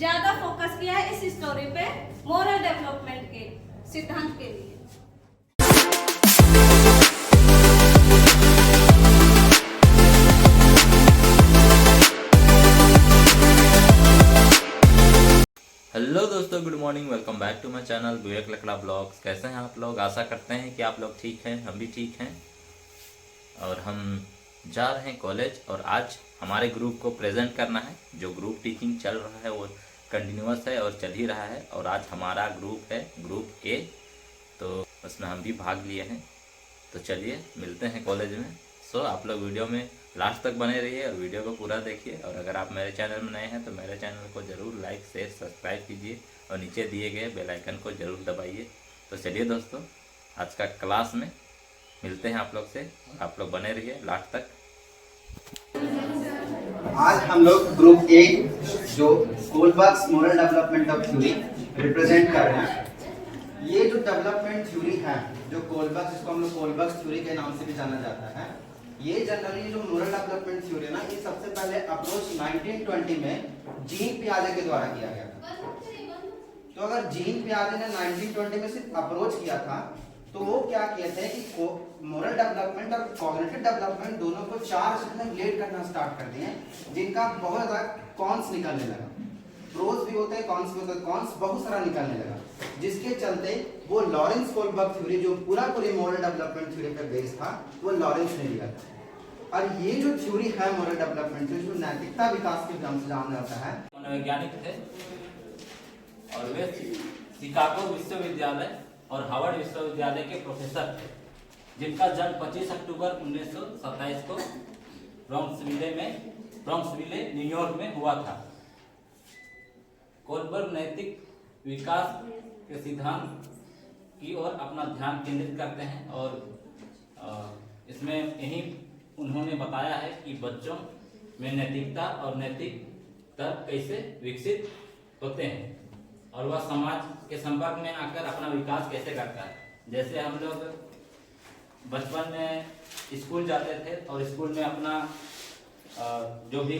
ज्यादा फोकस किया है इस स्टोरी पे मोरल डेवलपमेंट के सिद्धांत के लिए। हेलो दोस्तों, good morning. Welcome back to my channel Vivek Lakra blogs. कैसे हैं आप लोग? आशा करते हैं कि आप लोग ठीक हैं, हम भी ठीक हैं। और हम जा रहे हैं कॉलेज और आज हमारे ग्रुप को प्रेजेंट करना है। जो ग्रुप टीचिंग चल रहा है वो कंटिन्यूअस है और चल ही रहा है। और आज हमारा ग्रुप है ग्रुप ए, तो उसमें हम भी भाग लिए हैं। तो चलिए मिलते हैं कॉलेज में। सो आप लोग वीडियो में लास्ट तक बने रहिए और वीडियो को पूरा देखिए। और अगर आप मेरे चैनल में नए हैं तो मेरे चैनल को ज़रूर लाइक शेयर सब्सक्राइब कीजिए और नीचे दिए गए बेल आइकन को ज़रूर दबाइए। तो चलिए दोस्तों, आज का क्लास में मिलते हैं आप लोग से। आप लोग बने रहिए लास्ट तक। आज हम लोग ग्रुप ए जो Kohlberg's moral development of theory represent कर रहे हैं। ये जो डेवलपमेंट थ्योरी है, जो कोलबर्ग्स, जिसको हम लोग कोलबर्ग्स थ्योरी के नाम से भी जाना जाता है, ये जनरली जो मोरल डेवलपमेंट थ्योरी है ना, ये सबसे पहले अप्रोच 1920 में जीन पियाजे के द्वारा किया गया था। तो अगर जीन पियाजे ने 1920 में सिर्फ अप्रोच किया था, तो वो क्या किए थे कि मोरल डेवलपमेंट और कॉग्निटिव डेवलपमेंट दोनों को 4 सेक्शन में रिलेट करना स्टार्ट कर दिए, जिनका बहुत ज्यादा कॉन्स निकलने लगा। प्रोज भी होते हैं, कॉन्स भी होते हैं, कॉन्स बहुत सारा निकलने लगा, जिसके चलते वो लॉरेंस कोलबर्ग थ्योरी, जो पूरी मोरल डेवलपमेंट थ्योरी पे बेस्ड था, वो लॉरेंस ने लिया था। और ये जो थ्योरी है मोरल डेवलपमेंट थ्योरी, जो नैतिकता विकास के नाम से जाना जाता है, मनोवैज्ञानिक थे और वे शिकागो विश्वविद्यालय और हार्वर्ड विश्वविद्यालय के प्रोफेसर थे, जिनका जन्म 25 अक्टूबर 1927 को ब्रॉन्क्सविले न्यूयॉर्क में हुआ था। कोलबर्ग नैतिक विकास के सिद्धांत की ओर अपना ध्यान केंद्रित करते हैं और इसमें यही उन्होंने बताया है कि बच्चों में नैतिकता और नैतिक तर्क कैसे विकसित होते हैं और वह समाज के संपर्क में आकर अपना विकास कैसे करता है। जैसे हम लोग बचपन में स्कूल जाते थे और स्कूल में अपना जो भी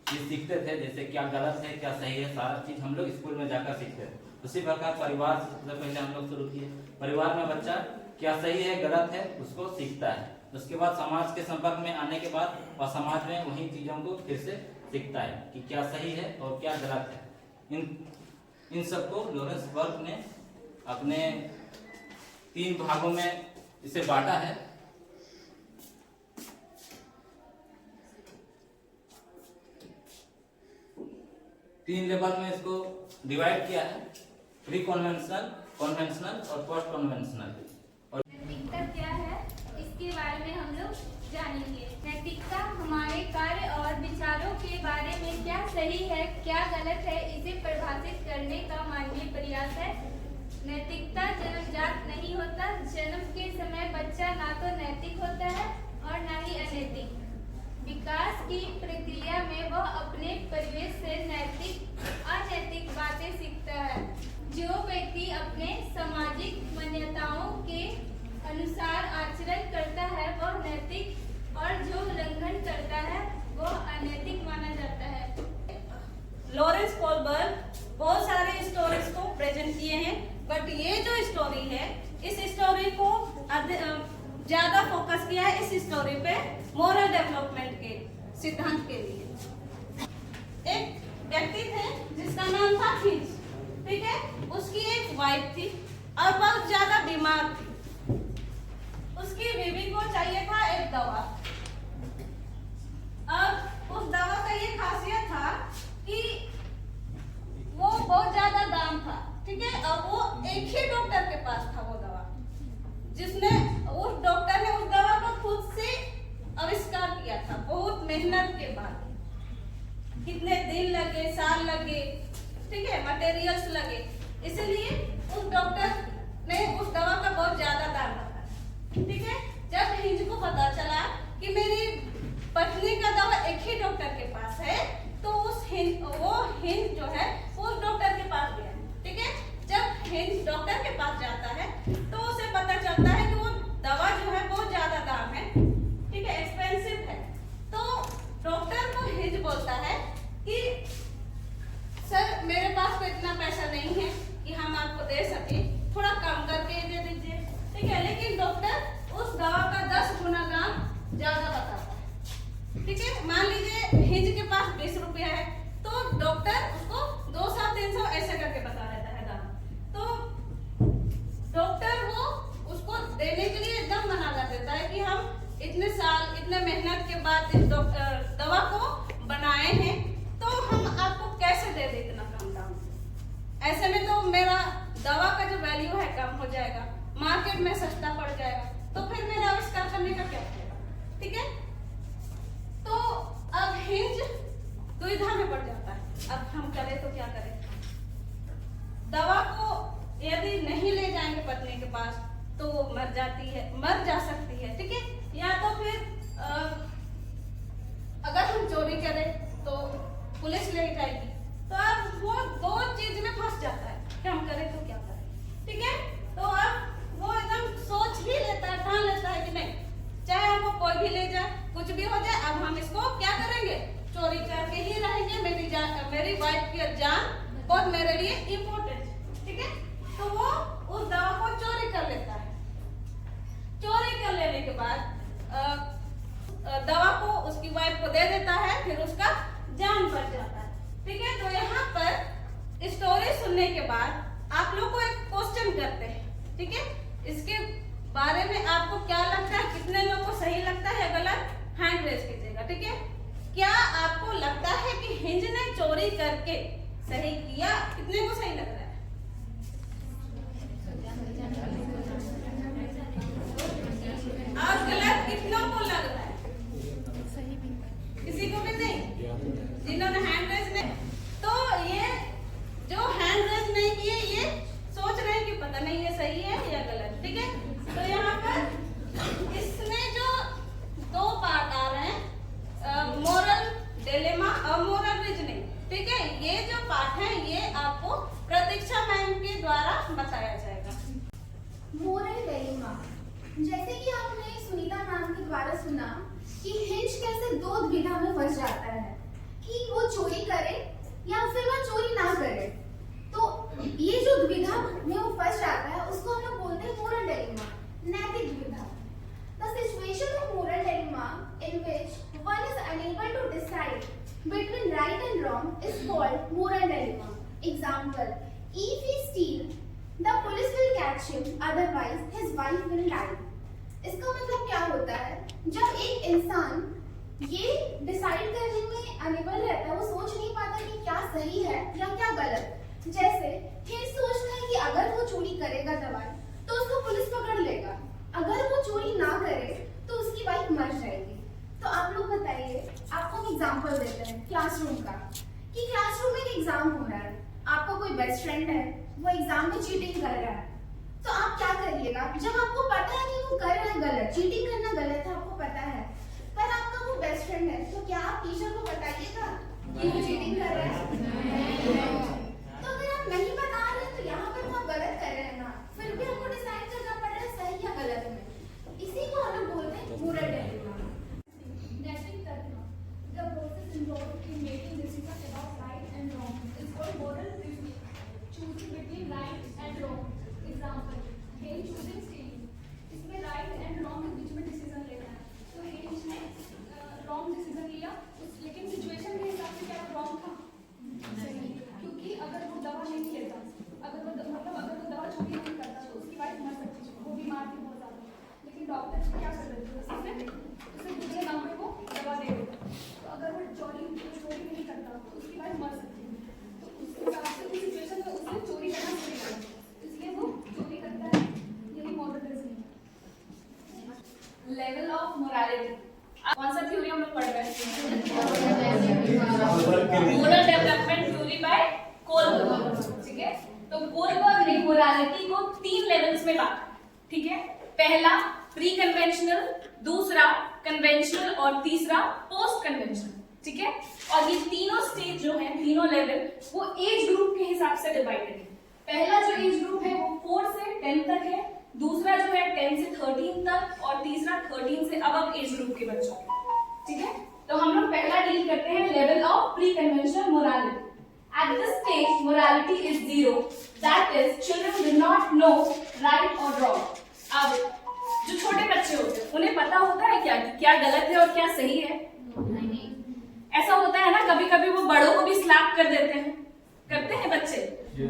चीज़ सीखते थे, जैसे क्या गलत है क्या सही है, सारा चीज़ हम लोग स्कूल में जाकर सीखते थे। उसी प्रकार परिवार से सबसे पहले हम लोग शुरू किए। परिवार में बच्चा क्या सही है गलत है उसको सीखता है। उसके बाद समाज के संपर्क में आने के बाद वह समाज में वही चीज़ों को फिर से सीखता है कि क्या सही है और क्या गलत है। इन सबको लॉरेंस बर्ग ने अपने 3 भागों में इसे बांटा है। तीन लेवल में इसको डिवाइड किया है, प्री कन्वेंशनल, कन्वेंशनल और पोस्ट कन्वेंशनल। नैतिकता क्या है, इसके बारे में हम लोग जानेंगे। नैतिकता हमारे कार्य और विचारों के बारे में क्या सही है क्या गलत है इसे परिभाषित करने का मानवीय प्रयास है। नैतिकता जन्मजात नहीं होता। जन्म के समय बच्चा ना तो नैतिक होता है और ना ही अनैतिक। विकास की प्रक्रिया में वह अपने परिवेश से नैतिक अनैतिक बातें सीखता है। जो व्यक्ति अपने सामाजिक मान्यताओं के अनुसार आचरण करता है वह नैतिक और जो उल्लंघन करता है वह अनैतिक माना जाता है। लॉरेंस कोलबर्ग बहुत सारे स्टोरीज को प्रेजेंट किए हैं, बट ये जो स्टोरी है इस स्टोरी को ज्यादा फोकस किया है इस स्टोरी पे मोरल डेवलपमेंट के सिद्धांत के लिए। एक व्यक्ति थे जिसका नाम था खिंच, ठीक है। उसकी एक वाइफ थी और बहुत ज्यादा बीमार थी। उसकी बीवी को चाहिए था एक दवा। अब उस दवा का ये खासियत था कि वो बहुत ज्यादा दाम था, ठीक है। और वो एक ही डॉक्टर के पास था वो दवा, जिसने उस डॉक्टर ने उस दवा को खुद से आविष्कार किया था। बहुत मेहनत के बाद, कितने दिन लगे, साल लगे, ठीक है, मटेरियल्स लगे, इसलिए उस डॉक्टर ने उस दवा का बहुत ज्यादा दाम रखा, ठीक है। जब हिंज को पता चला कि मेरी पत्नी का दवा एक ही डॉक्टर के पास है, तो वो हिंज जो है उस डॉक्टर के पास गया, ठीक है। जब हिंज डॉक्टर के पास जाता है तो उसे पता चलता है कि वो दवा जो है बहुत ज्यादा दाम है, ठीक है, एक्सपेंसिव है। तो डॉक्टर को हिंज बोलता है कि सर इतने साल इतने मेहनत के बाद इस दवा को बनाए हैं, तो हम आपको कैसे दे दे इतना कम दाम? ऐसे में तो मेरा दवा का जो वैल्यू है कम हो जाएगा, मार्केट में सस्ता पड़ जाएगा, तो फिर मेरा आविष्कार करने का क्या फायदा? ठीक है, तो अब हिंज दुविधा में पड़ जाता है। अब हम करें तो क्या करें? दवा को यदि नहीं ले जाएंगे पत्नी के पास तो वो मर जा सकती है। ठीक है, या तो फिर अगर हम चोरी करें तो पुलिस ले जाएगी। तो अब वो दो चीज में फंस जाता है कि हम करें तो क्या करें। ठीक है, तो अब वो एकदम सोच ही लेता है, ठान लेता है कि नहीं, चाहे हमको कोई भी ले जाए, कुछ भी हो जाए, अब हम इसको क्या करेंगे, चोरी करके ही रहेंगे। मेरी वाइफ की जान बहुत मेरे लिए इम्पोर्टेंट। ठीक है, तो वो उस दवा को चोरी कर लेता है। चोरी कर लेने के बाद दवा को उसकी वाइफ को दे देता है, फिर उसका जान बच जाता है। ठीक है, तो यहाँ पर स्टोरी सुनने के बाद आप लोग को एक क्वेश्चन करते हैं। ठीक है, इसके बारे में आपको क्या लगता है, कितने लोगों को सही लगता है या गलत, हैंड रेज कीजिएगा। ठीक है, क्या आपको लगता है कि हिंज ने चोरी करके सही किया? कितने को सही लग रहा है? और गलत कितनों को लग रहा है? किसी को भी नहीं, जिन्होंने हैंड रेज नहीं। तो ये जो हैंड रेज नहीं किए ये सोच रहे हैं कि पता नहीं ये सही है या गलत। ठीक है, तो यहाँ पर इसमें जो दो पार्ट आ रहे हैं, मोरल डिलेमा और मोरल रीजनिंग। ठीक है, ये जो पार्ट है ये आपको प्रतीक्षा मैम के द्वारा बताया जाएगा। मोरल डिलेमा, जैसे कि आपने सुनीता मैम के द्वारा सुना कि हिंज कैसे दो दुविधा में फंस जाता है कि वो चोरी करे या फिर वो चोरी ना करे। तो ये जो दुविधा में वो फंस जाता है उसको हम लोग बोलते हैं मोरल डिलेमा, नैतिक दुविधा। The situation of moral dilemma in which one is unable to decide between right and wrong is called moral dilemma. Example: if he steals, the police will catch him, otherwise his wife will die. इसका मतलब क्या होता है? जब एक इंसान ये decide करने में अनेबल रहता है, वो सोच नहीं पाता कि क्या सही है या क्या गलत। जैसे ये सोचता है कि अगर वो चोरी करेगा दवाई तो उसको पुलिस पकड़ लेगा, अगर वो चोरी ना करे तो उसकी वाइफ मर जाएगी। तो आप लोग बताइए, आपको हम एग्जांपल देते हैं क्लासरूम का, कि क्लासरूम में एक एग्जाम हो रहा है, आपका कोई बेस्ट फ्रेंड है, वो एग्जाम में चीटिंग कर रहा है, तो आप क्या करिएगा? जब आपको पता है कि वो कर रहा है गलत, चीटिंग करना गलत है, आपको पता है, पर आपका वो बेस्ट फ्रेंड है, तो क्या आप टीचर को बताइएगा कि वो चीटिंग कर रहा है? तो अगर आप नहीं बता रहे तो यहाँ पर तो आप गलत कर रहे हैं ना, फिर भी हमको डिसाइड करना पड़ रहा है सही या गलत में। इसी को हम लोग बोलते हैं मोरल डिलेमा। नैतिक तर्क, the process involved in making decisions about right and wrong is called moral reasoning, choosing between right and wrong. Example: Hinge choosing stealing, इसमें right and wrong के बीच में डिसीजन लेना है, तो Hinge ने wrong डिसीजन लिया, लेकिन सिचुएशन के हिसाब से क्या wrong था? क्योंकि अगर वो दवा नहीं लेता, अगर वो दवा चोरी नहीं करता तो उसकी वाइफ मर सकती थी, वो बीमार थी बहुत ज़्यादा, लेकिन डॉक्टर क्या कर रहे थे, उसे दूसरे नाम पे वो दवा दे देता। तो अगर वो चोरी नहीं करता तो उसकी वाइफ मर सकती थी, तो उस हिसाब से उस सिचुएशन में उसने चोरी करना शुरू कर दिया, इसलिए वो चोरी करता है। यही moral reasoning. Level of morality, कौन सा थ्योरी हम लोग पढ़ रहे हैं? Moral development theory by Kohlberg. ठीक है, तो कोलबर्ग ने मोरालिटी को 3 लेवल्स में बांटा। ठीक है, पहला प्री कन्वेंशनल, दूसरा कन्वेंशनल और तीसरा पोस्ट कन्वेंशनल। ठीक है, और ये तीनों स्टेज जो है, तीनों लेवल, वो एज ग्रुप के हिसाब से डिवाइडेड है। पहला जो एज ग्रुप है वो 4 से 10 तक है, दूसरा जो है 10 से 13 तक, और तीसरा 13 से अबव एज ग्रुप के बच्चों। ठीक है, तो हम लोग पहला डील करते हैं level of pre conventional morality. At this stage, morality is 0. That is, children do not know right or wrong. अब जो छोटे बच्चे होते हैं उन्हें पता होता है क्या गलत है और क्या सही है? नहीं। ऐसा होता है ना, कभी कभी वो बड़ों को भी स्लैप कर देते हैं, करते हैं बच्चे,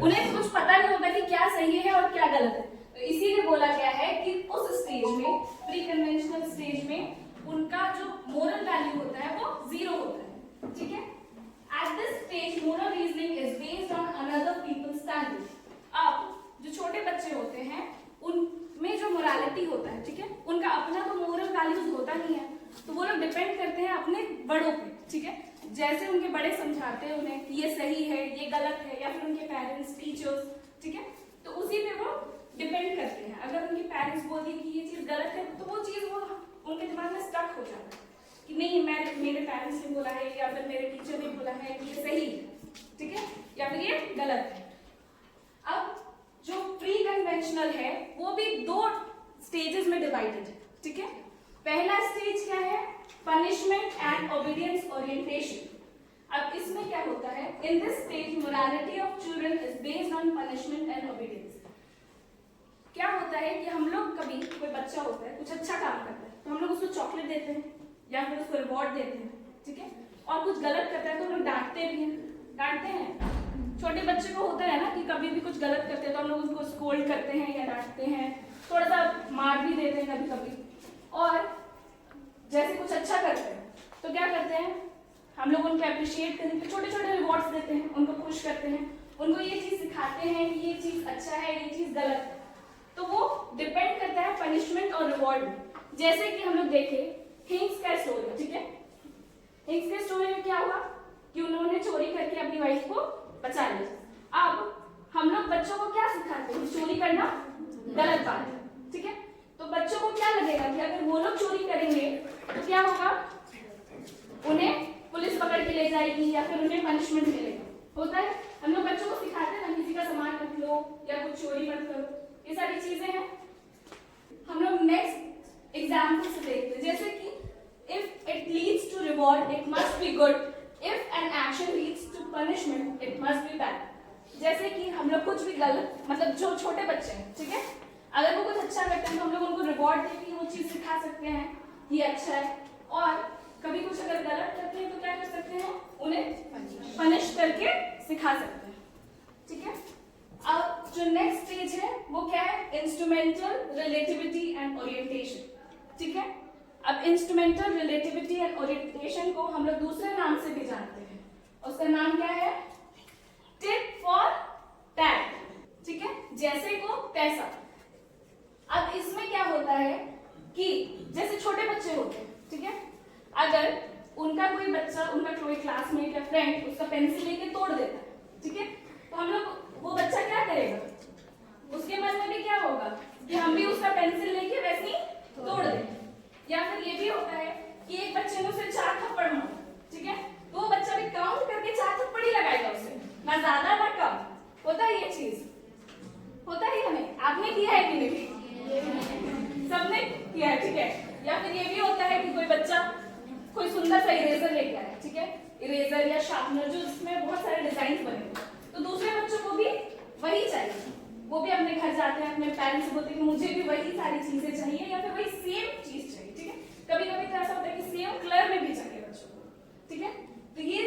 उन्हें कुछ पता नहीं होता कि क्या सही है और क्या गलत है। तो इसीलिए बोला गया है कि उस स्टेज में, प्री कन्वेंशनल स्टेज में, उनका जो मोरल वैल्यू होता है वो 0 होता है, ठीक है। At this stage moral reasoning is based on another people's standard. अब जो छोटे बच्चे होते हैं उनमें जो मोरालिटी होता है, ठीक है, उनका अपना तो मोरल वैल्यूज होता नहीं है, तो वो लोग डिपेंड करते हैं अपने बड़ों पे, ठीक है। जैसे उनके बड़े समझाते हैं उन्हें कि ये सही है, ये गलत है, या फिर उनके पेरेंट्स, टीचर्स, ठीक है, तो उसी पे वो डिपेंड करते हैं। अगर उनके पेरेंट्स बोल दिए कि ये चीज गलत है, तो वो चीज वो उनके दिमाग में स्टक हो जाता है कि नहीं, मेरे पेरेंट्स ने बोला है या फिर मेरे टीचर ने बोला है कि ये सही है, ठीक है, या फिर ये गलत है। अब जो प्री कन्वेंशनल है वो भी 2 स्टेजेस में डिवाइडेड है, ठीक है। पहला स्टेज क्या है? Punishment and obedience orientation. अब इसमें क्या होता है? In this stage morality of children is based on punishment and obedience. क्या होता है कि हम लोग कभी, कोई बच्चा होता है कुछ अच्छा काम करता है तो हम लोग उसको चॉकलेट देते हैं या फिर उसको रिवॉर्ड देते हैं, ठीक है, और कुछ गलत करता है तो हम लोग डांटते भी हैं, डांटते हैं। छोटे बच्चे को होता है ना कि कभी भी कुछ गलत करते हैं तो हम लोग उनको स्कोल्ड करते हैं या डांटते हैं, थोड़ा सा मार भी देते हैं कभी कभी। और जैसे कुछ अच्छा करते हैं तो क्या करते हैं, हम लोग उनको अप्रिशिएट करने के छोटे छोटे रिवॉर्ड्स देते हैं, उनको खुश करते हैं, उनको ये चीज सिखाते हैं कि ये चीज अच्छा है, ये चीज गलत है। तो वो डिपेंड करता है पनिशमेंट और रिवॉर्ड में। जैसे कि हम लोग देखे हिंग्स का स्टोरी, ठीक है, हिंग्स के स्टोरी में क्या हुआ कि उन्होंने चोरी करके अपनी वाइफ को बचा लिया। अब हम लोग बच्चों को क्या सिखाते हैं? चोरी करना गलत बात है, ठीक है, तो बच्चों को क्या लगेगा कि अगर वो लोग चोरी करेंगे तो क्या होगा, उन्हें पुलिस पकड़ के ले जाएगी या फिर उन्हें पनिशमेंट मिलेगा। होता है, हम लोग बच्चों को सिखाते हैं ना, किसी का सामान मत लो या कुछ चोरी मत करो, ये सारी चीजें हैं। हम लोग नेक्स्ट एग्जाम्पल से देखते हैं, जैसे कि if it leads to reward it must be good, if an action leads to punishment it must be bad. जैसे कि हम लोग कुछ भी गलत, मतलब जो छोटे बच्चे हैं, ठीक है, अगर वो कुछ अच्छा करते हैं तो हम लोग उनको रिवॉर्ड देके वो चीज सिखा सकते हैं ये अच्छा है, और कभी कुछ अगर गलत करते हैं तो क्या कर सकते हैं, उन्हें पनिश करके सिखा सकते हैं, ठीक है। अब जो नेक्स्ट स्टेज है वो क्या है? इंस्ट्रूमेंटल रिलेटिविटी एंड ओरिएंटेशन, ठीक है। अब इंस्ट्रूमेंटल रिलेटिविटी एंड ओरिएंटेशन को हम लोग दूसरे नाम से भी जानते हैं, उसका नाम क्या है? टिट फॉर टैट, ठीक है, जैसे को तैसा। अब इसमें क्या होता है कि जैसे छोटे बच्चे होते हैं, ठीक है, अगर उनका कोई बच्चा, उनका कोई क्लासमेट या फ्रेंड उसका पेंसिल लेके तोड़ देता है, ठीक है, तो हम लोग, वो बच्चा क्या करेगा, उसके मन में भी क्या होगा कि हम भी उसका पेंसिल लेके वैसे ही तोड़ दें। या फिर ये भी होता है कि एक बच्चे ने उसे 4 थप्पड़ मारा, ठीक है, तो वो बच्चा भी काउंट करके 4 थप्पड़ ही लगाएगा उसे, ना ज्यादा ना कम। होता है ये चीज, होता है हमें, आपने किया है कि नहीं? सबने किया है, ठीक है। या फिर ये भी होता है कि कोई बच्चा कोई सुंदर सा इरेजर लेके आया, ठीक है, इरेजर या शार्पनर जो जिसमें बहुत सारे डिजाइन बने, तो दूसरे बच्चों को भी वही चाहिए, वो भी अपने घर जाते हैं, अपने पेरेंट्स से बोलते हैं कि मुझे भी वही सारी चीजें चाहिए या फिर वही सेम चीज चाहिए, ठीक है। कभी कभी तो ऐसा होता है कि सेम कलर में भी चाहिए बच्चों को, ठीक है। तो ये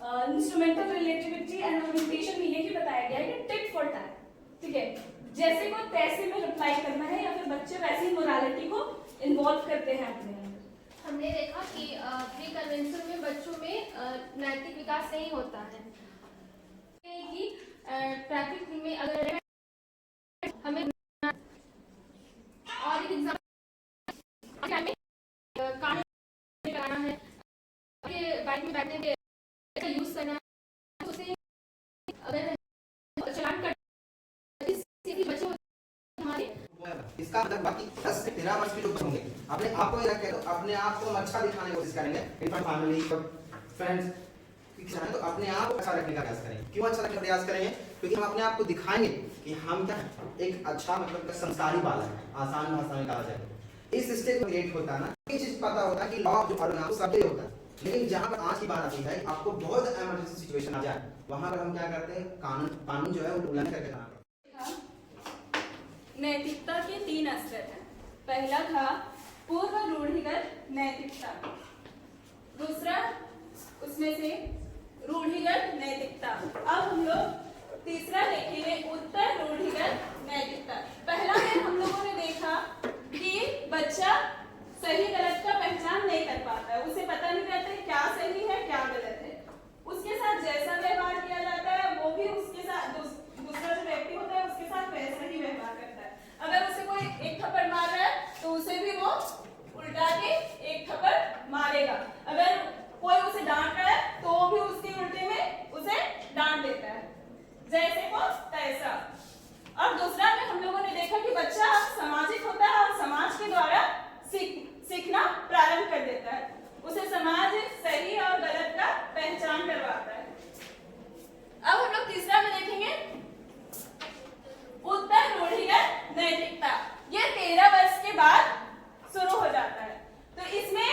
इंस्ट्रूमेंटल रिलेटिविटी एंड ओरिएंटेशन में यही बताया गया है कि टिट फॉर टैट, ठीक है, जैसे को तैसे में रिप्लाई करना है, या फिर बच्चे वैसी मोरालिटी को इन्वॉल्व करते हैं अपने अंदर। हमने देखा कि प्री कन्वेंशन में बच्चों में नैतिक विकास नहीं होता है कि ट्रैफिक में अगर हमें और एक एग्जाम्पल कराना है, बाइक में बैठने के यूज करना है, उसे अगर चलान कर बच्चे हमारे, इसका मतलब बाकी 10 से 13 वर्ष के जो बच्चे होंगे अपने आप को ये कह दो, अपने आप को अच्छा दिखाने की कोशिश करेंगे इन फ्रंट फैमिली फ्रेंड्स, तो अपने आप को अच्छा रखने का प्रयास करेंगे। क्यों अच्छा रखने का प्रयास करेंगे? क्योंकि हम अपने आप को दिखाएंगे कि हम क्या एक अच्छा मतलब संस्कारी बालक है, आसान भाषा में कहा जाए। इस स्टेज में लेट होता है ना, ये चीज पता होता है कि लॉ जो आपको सब होता है, लेकिन जहाँ पर आज की बात आती है आपको बहुत इमरजेंसी सिचुएशन आ जाए, वहां पर हम क्या करते हैं, कानून जो है वो उल्लंघन करके चलाना पड़ता है। नैतिकता के 3 स्तर हैं। पहला था पूर्व रूढ़िगत नैतिकता, दूसरा उसमें से रूढ़िगत नैतिकता। अब हम लोग तीसरा देखेंगे उत्तर रूढ़िगत नैतिकता। पहला में हम लोगों ने देखा कि बच्चा सही गलत का पहचान नहीं कर पाता है, उसे पता नहीं रहता है क्या सही है क्या गलत है। उसके साथ जैसा व्यवहार किया जाता है वो भी उसके साथ दूसरा जो व्यक्ति होता है उसके साथ वैसा ही व्यवहार करता है। अगर उसे कोई एक थप्पड़ मार रहा है तो उसे भी वो उल्टा के एक थप्पड़ मारेगा। अगर कोई उसे डांट रहा है तो वो भी उसके उल्टे में उसे डांट देता है, जैसे को तैसा। और दूसरा में हम लोगों ने देखा कि बच्चा सामाजिक होता है और समाज के द्वारा सीखना प्रारंभ कर देता है, उसे समाज सही और गलत का पहचान करवाता है। अब हम लोग तीसरा में देखेंगे उत्तर रूढ़िगत नैतिकता। ये 13 वर्ष के बाद शुरू हो जाता है। तो इसमें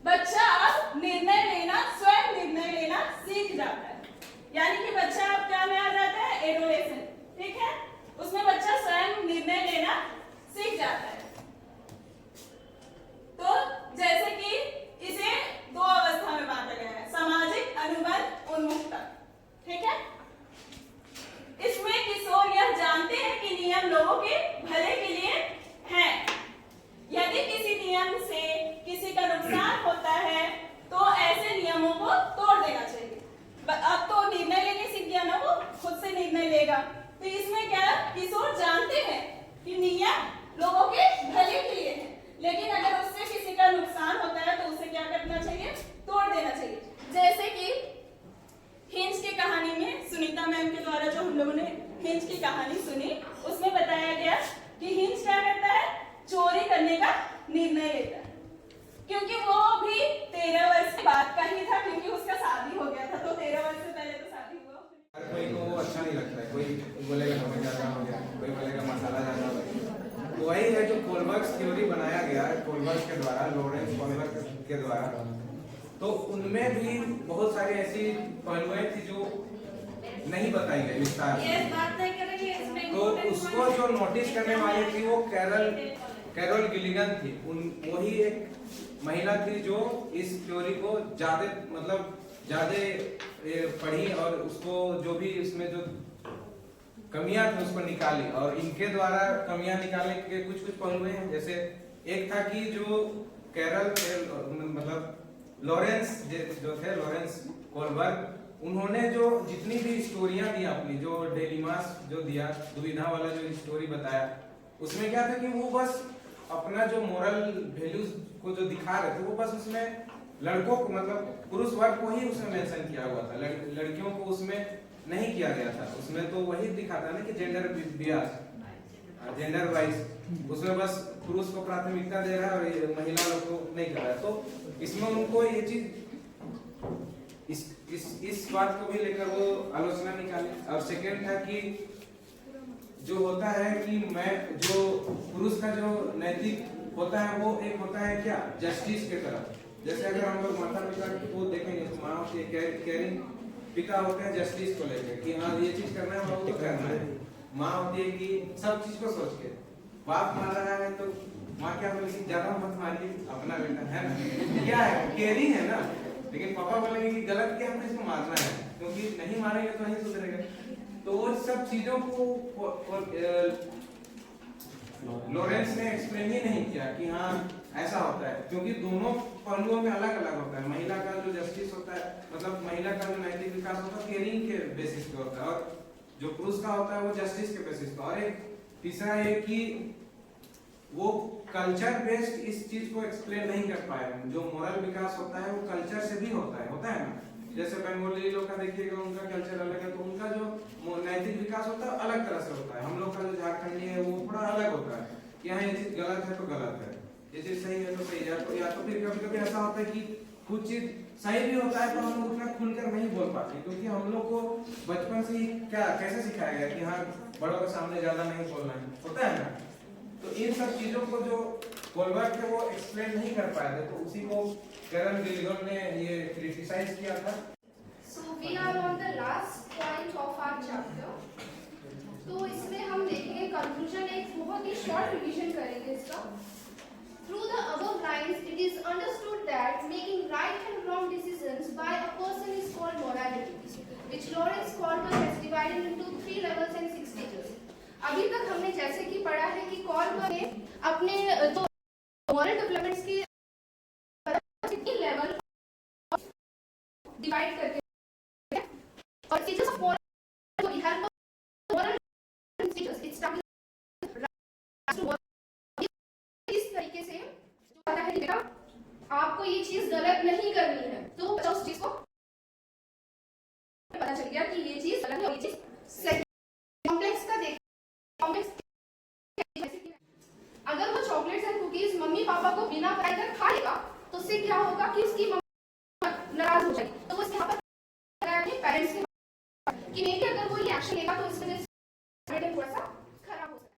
बच्चा अब निर्णय लेना, स्वयं निर्णय लेना सीख जाता है। यानी कि बच्चा अब क्या में आ जाता है, एडोलेसेंस, ठीक है। उसमें बच्चा स्वयं निर्णय लेना सीख जाता है। तो जैसे कि इसे 2 अवस्था में बांटा गया है, सामाजिक, अनुबंध, उन्मुखता, ठीक है। इसमें किशोर यह जानते हैं कि नियम लोगों के भले के लिए हैं। यदि किसी नियम से किसी का नुकसान होता है तो ऐसे नियमों को तोड़ देना चाहिए। अब तो निर्णय लेने सीख गया ना, वो खुद से निर्णय लेगा। तो इसमें क्या किशोर जानते हैं कि नियम लोगों के भले के लिए है, लेकिन अगर उससे किसी का नुकसान होता है तो उसे क्या करना चाहिए, तोड़ देना चाहिए। जैसे कि हिंज की कहानी में सुनीता मैम के द्वारा जो हम लोगों ने हिंज की कहानी सुनी, उसमें बताया गया कि हिंज क्या करता है, चोरी करने का निर्णय लेता है, क्योंकि वो भी 13 वर्ष के बाद का ही था, क्योंकि उसका शादी हो गया था। तो 13 वर्ष से पहले तो शादी हुआ। हर कोई को वो अच्छा नहीं लगता है, कोई बोलेगा हमें ज्यादा हो गया, कोई बोलेगा मसाला ज्यादा हो गया। तो वही है जो कोलबर्ग थ्योरी बनाया गया है कोलबर्ग के द्वारा, लॉरेंस कोलबर्ग के द्वारा। तो उनमें भी बहुत सारी ऐसी पहलुएं थी जो नहीं बताई गई विस्तार से। तो उसको जो नोटिस करने वाली थी वो कैरोल गिलिगन थी। वही एक महिला थी जो इस थ्योरी को ज्यादा पढ़ी और उसको जो भी इसमें जो कमियां थी उसको निकाली। और इनके द्वारा कमियां निकालने के कुछ पहलू हैं। जैसे एक था कि जो लॉरेंस जो थे, लॉरेंस कोलबर्ग, उन्होंने जो जितनी भी स्टोरियां दी अपनी, जो डेलिमास जो दिया, दुविधा वाला जो स्टोरी बताया, उसमें क्या था कि वो बस अपना जो मोरल वैल्यूज को जो दिखा रहे थे वो बस उसमें लड़कों को पुरुष वर्ग को ही उसमें मेंशन किया हुआ था, लड़कियों को उसमें नहीं किया गया था। उसमें तो वही दिखाता ना कि जेंडर बियास, जेंडर वाइज उसमें बस पुरुष को प्राथमिकता दे रहा है और महिला लोग को नहीं कर रहा है। तो इसमें उनको ये चीज इस बात को भी लेकर वो आलोचना निकाली। और सेकेंड था कि जो होता है कि जो पुरुष का जो नैतिक होता है वो एक होता है क्या, जस्टिस के तरफ। जैसे अगर हम लोग माता पिता को देखेंगे तो माँ होती है केयरिंग, पिता होते हैं जस्टिस को लेकर कि हाँ ये चीज करना है वो करना है। माँ होती है कि सब चीज को सोच के, बाप मार रहा है तो माँ क्या बोलेगी, ज्यादा मत मारिए अपना बेटा, है ना, क्या है, केयरिंग है ना। लेकिन पापा बोलेंगे कि गलत किया हमको इसको मारना है, क्योंकि नहीं मारेंगे तो नहीं सुधरेगा। तो वो सब चीजों को लॉरेंस ने एक्सप्लेन ही नहीं किया कि हाँ ऐसा होता है, क्योंकि दोनों पहलुओं में अलग अलग होता है। महिला का जो जस्टिस होता है, महिला का जो नैतिक विकास होता है केयरिंग के बेसिस पे होता है, और जो पुरुष का होता है वो जस्टिस के बेसिस पे। और एक तीसरा है कि वो कल्चर बेस्ड इस चीज को एक्सप्लेन नहीं कर पाए। जो मोरल विकास होता है वो कल्चर से भी होता है ना। जैसे बंगाली लोग का देखिएगा, उनका कल्चर अलग है, तो उनका जो नैतिक विकास होता है अलग तरह से होता है। हम लोग का जो झारखंडी है वो थोड़ा अलग होता है कि यहाँ ये चीज गलत है तो गलत है, ये चीज सही है तो सही है। तो या तो फिर कभी कभी ऐसा होता है कि कुछ चीज सही भी होता है तो हम लोग उतना खुलकर नहीं बोल पाते, क्योंकि हम लोग को बचपन से ही कैसे सिखाया गया कि हाँ बड़ों के सामने ज्यादा नहीं बोलना है, होता है ना। तो इन सब चीजों को जो कोलबर्ग थे वो एक्सप्लेन नहीं कर पाए थे, तो उसी को कैरल गिलिगन ने ये क्रिटिसाइज किया था। So we are on the last point of our chapter. तो इसमें हम देखेंगे कंक्लूजन, एक बहुत ही शॉर्ट रिवीजन करेंगे इसका। Through the above lines, it is understood that making right and wrong decisions by a person is called morality, which Lawrence Kohlberg has divided into 3 levels and 6 stages. अभी तक हमने जैसे कि पढ़ा है कि कोलबर्ग ने अपने तो मॉरल डेवलपमेंट्स की डिवाइड करके और स्टेजेस ऑफ मोरल जो हेल्प मोरल स्टेजेस इट्स इस तरीके से जो आता है कि बेटा आपको ये चीज गलत नहीं करनी है, तो बच्चा उस चीज को पता चल गया कि ये चीज गलत है और ये चीज सही। कॉम्प्लेक्स का देख कॉम्प्लेक्स अगर वो chocolates and cookies mummy papa को बिना बताए कर खाएगा तो उससे क्या होगा कि उसकी मम्मी नाराज हो जाएगी, तो वो यहाँ पर पेरेंट्स के कि नहीं, अगर वो ये एक्शन लेगा तो